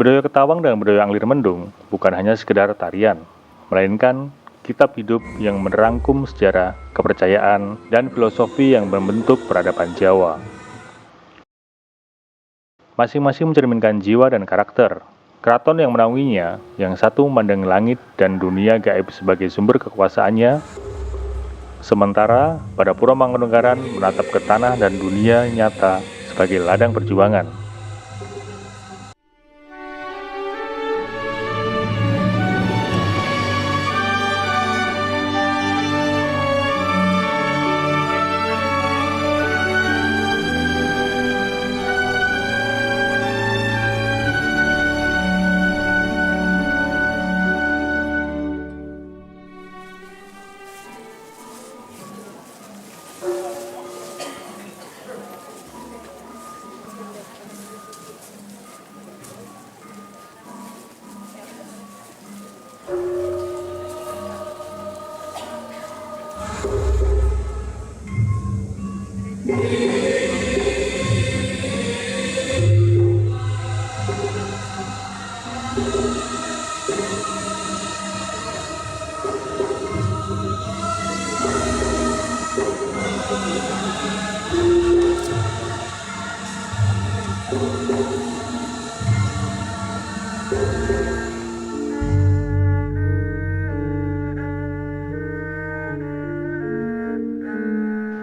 Bedoyo Ketawang dan Bedoyo Anglir Mendung bukan hanya sekedar tarian, melainkan kitab hidup yang merangkum sejarah, kepercayaan, dan filosofi yang membentuk peradaban Jawa. Masing-masing mencerminkan jiwa dan karakter. Keraton yang menaunginya, yang satu memandang langit dan dunia gaib sebagai sumber kekuasaannya, sementara pada Puro Mangkunagaran menatap ke tanah dan dunia nyata sebagai ladang perjuangan.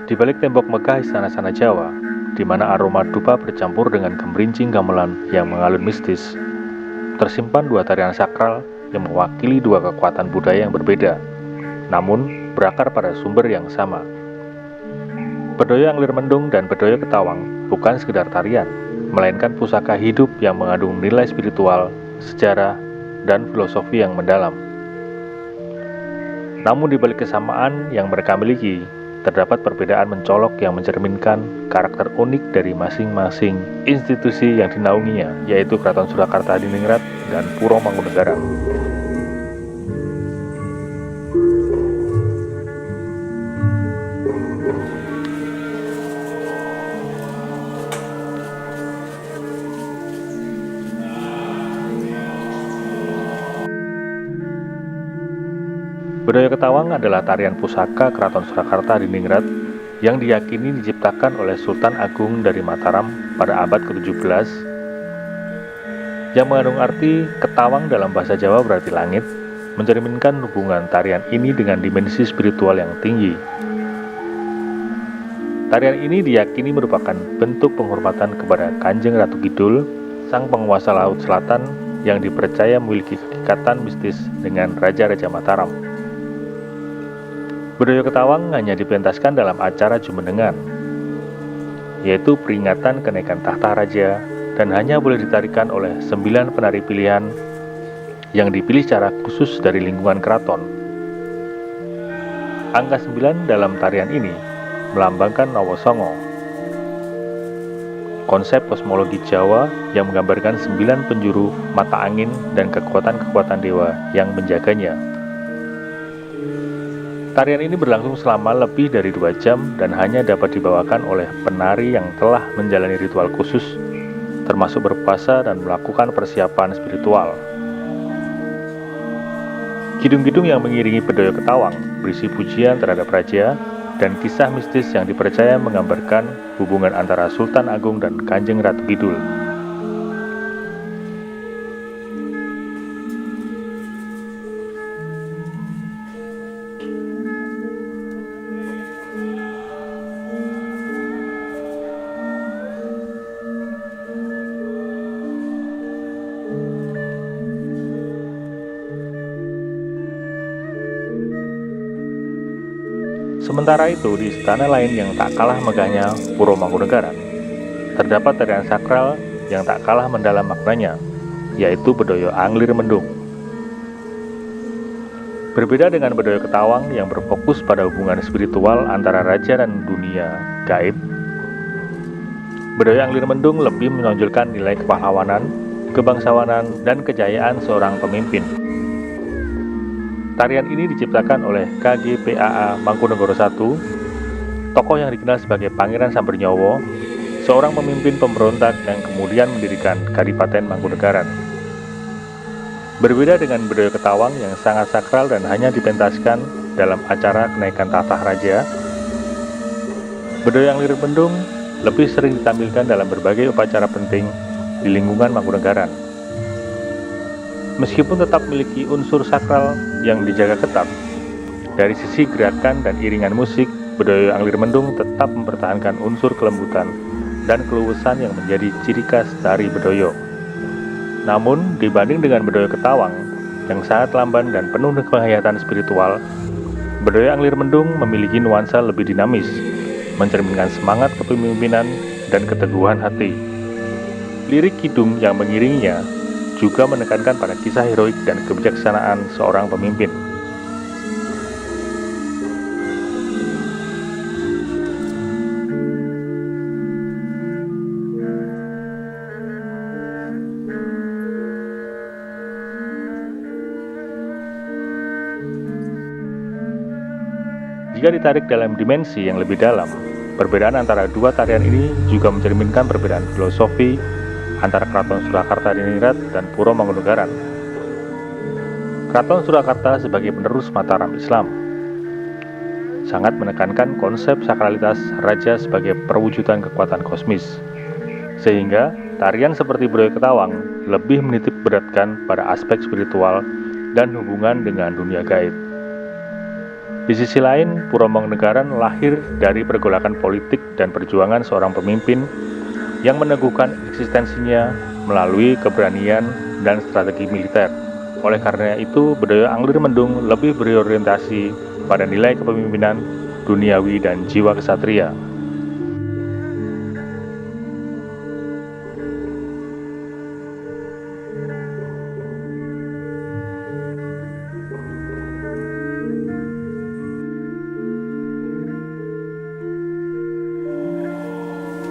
Di balik tembok megah istana-istana Jawa, di mana aroma dupa bercampur dengan gemerincing gamelan yang mengalun mistis, tersimpan dua tarian sakral yang mewakili dua kekuatan budaya yang berbeda, namun berakar pada sumber yang sama. Bedoyo Anglir Mendung dan Bedoyo Ketawang bukan sekedar tarian, melainkan pusaka hidup yang mengandung nilai spiritual, sejarah, dan filosofi yang mendalam. Namun di balik kesamaan yang mereka miliki, terdapat perbedaan mencolok yang mencerminkan karakter unik dari masing-masing institusi yang dinaunginya, yaitu Keraton Surakarta Hadiningrat dan Puro Mangkunagaran. Bedoyo Ketawang adalah tarian pusaka Keraton Surakarta Hadiningrat yang diyakini diciptakan oleh Sultan Agung dari Mataram pada abad ke-17, yang mengandung arti ketawang dalam bahasa Jawa berarti langit, mencerminkan hubungan tarian ini dengan dimensi spiritual yang tinggi. Tarian ini diyakini merupakan bentuk penghormatan kepada Kanjeng Ratu Kidul, sang penguasa Laut Selatan yang dipercaya memiliki ikatan mistis dengan Raja-Raja Mataram. Bedoyo Ketawang hanya dipentaskan dalam acara Jumenengan, yaitu peringatan kenaikan tahta raja, dan hanya boleh ditarikan oleh 9 penari pilihan yang dipilih secara khusus dari lingkungan keraton. Angka 9 dalam tarian ini melambangkan Nowo Songo, konsep kosmologi Jawa yang menggambarkan 9 penjuru mata angin dan kekuatan-kekuatan dewa yang menjaganya. Tarian ini berlangsung selama lebih dari 2 jam dan hanya dapat dibawakan oleh penari yang telah menjalani ritual khusus, termasuk berpuasa dan melakukan persiapan spiritual. Kidung-kidung yang mengiringi Bedoyo Ketawang berisi pujian terhadap raja dan kisah mistis yang dipercaya menggambarkan hubungan antara Sultan Agung dan Kanjeng Ratu Kidul. Sementara itu, di istana lain yang tak kalah megahnya, Puro Mangkunagaran, terdapat tarian sakral yang tak kalah mendalam maknanya, yaitu Bedoyo Anglir Mendung. Berbeda dengan Bedoyo Ketawang yang berfokus pada hubungan spiritual antara raja dan dunia gaib, Bedoyo Anglir Mendung lebih menonjolkan nilai kepahlawanan, kebangsawanan, dan kejayaan seorang pemimpin. Tarian ini diciptakan oleh KGPAA Mangkunagara I, tokoh yang dikenal sebagai Pangeran Sambernyowo, seorang pemimpin pemberontak yang kemudian mendirikan Kadipaten Mangkunagaran. Berbeda dengan Bedoyo Ketawang yang sangat sakral dan hanya dipentaskan dalam acara kenaikan tahta raja, Bedoyo Anglir Mendung lebih sering ditampilkan dalam berbagai upacara penting di lingkungan Mangkunegaran. Meskipun tetap memiliki unsur sakral yang dijaga ketat, dari sisi gerakan dan iringan musik, Bedoyo Anglir Mendung tetap mempertahankan unsur kelembutan dan keluasan yang menjadi ciri khas dari Bedoyo. Namun, dibanding dengan Bedoyo Ketawang yang sangat lamban dan penuh dengan penghayatan spiritual, Bedoyo Anglir Mendung memiliki nuansa lebih dinamis, mencerminkan semangat kepemimpinan dan keteguhan hati. Lirik kidung yang mengiringinya juga menekankan pada kisah heroik dan kebijaksanaan seorang pemimpin. Jika ditarik dalam dimensi yang lebih dalam, perbedaan antara dua tarian ini juga mencerminkan perbedaan filosofi antara Keraton Surakarta Diningrat dan Puro Mangkunegaran. Keraton Surakarta sebagai penerus Mataram Islam sangat menekankan konsep sakralitas raja sebagai perwujudan kekuatan kosmis, sehingga tarian seperti Bedoyo Ketawang lebih menitik beratkan pada aspek spiritual dan hubungan dengan dunia gaib. Di sisi lain, Puro Mangkunegaran lahir dari pergolakan politik dan perjuangan seorang pemimpin yang meneguhkan eksistensinya melalui keberanian dan strategi militer. Oleh karena itu, Bedoyo Anglir Mendung lebih berorientasi pada nilai kepemimpinan duniawi dan jiwa kesatria.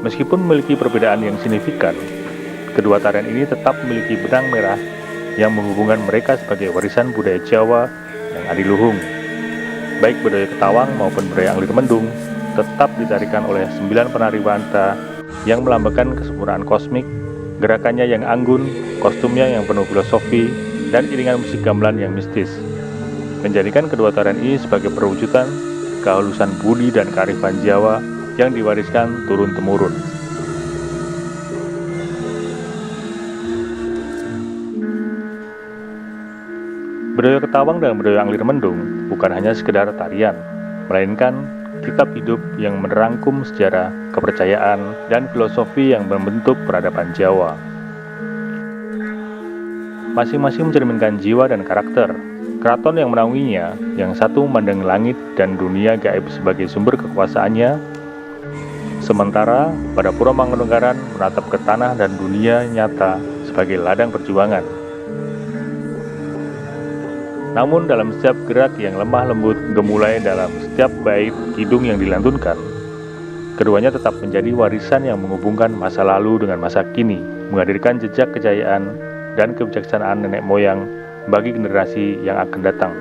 Meskipun memiliki perbedaan yang signifikan, kedua tarian ini tetap memiliki benang merah yang menghubungkan mereka sebagai warisan budaya Jawa yang adiluhung. Baik Bedoyo Ketawang maupun Bedoyo Anglir Mendung tetap ditarikan oleh 9 penari wanita yang melambangkan kesempurnaan kosmik, gerakannya yang anggun, kostumnya yang penuh filosofi, dan iringan musik gamelan yang mistis, menjadikan kedua tarian ini sebagai perwujudan kehalusan budi dan kearifan Jawa yang diwariskan turun-temurun. Bedoyo Ketawang dan Bedoyo Anglir Mendung bukan hanya sekedar tarian, melainkan kitab hidup yang menerangkum sejarah, kepercayaan, dan filosofi yang membentuk peradaban Jawa. Masing-masing mencerminkan jiwa dan karakter. Keraton yang menaunginya, yang satu memandang langit dan dunia gaib sebagai sumber kekuasaannya, sementara pada Puro Mangkunegaran menatap ke tanah dan dunia nyata sebagai ladang perjuangan. Namun dalam setiap gerak yang lemah lembut gemulai dalam setiap bait kidung yang dilantunkan, keduanya tetap menjadi warisan yang menghubungkan masa lalu dengan masa kini, menghadirkan jejak kejayaan dan kebijaksanaan nenek moyang bagi generasi yang akan datang.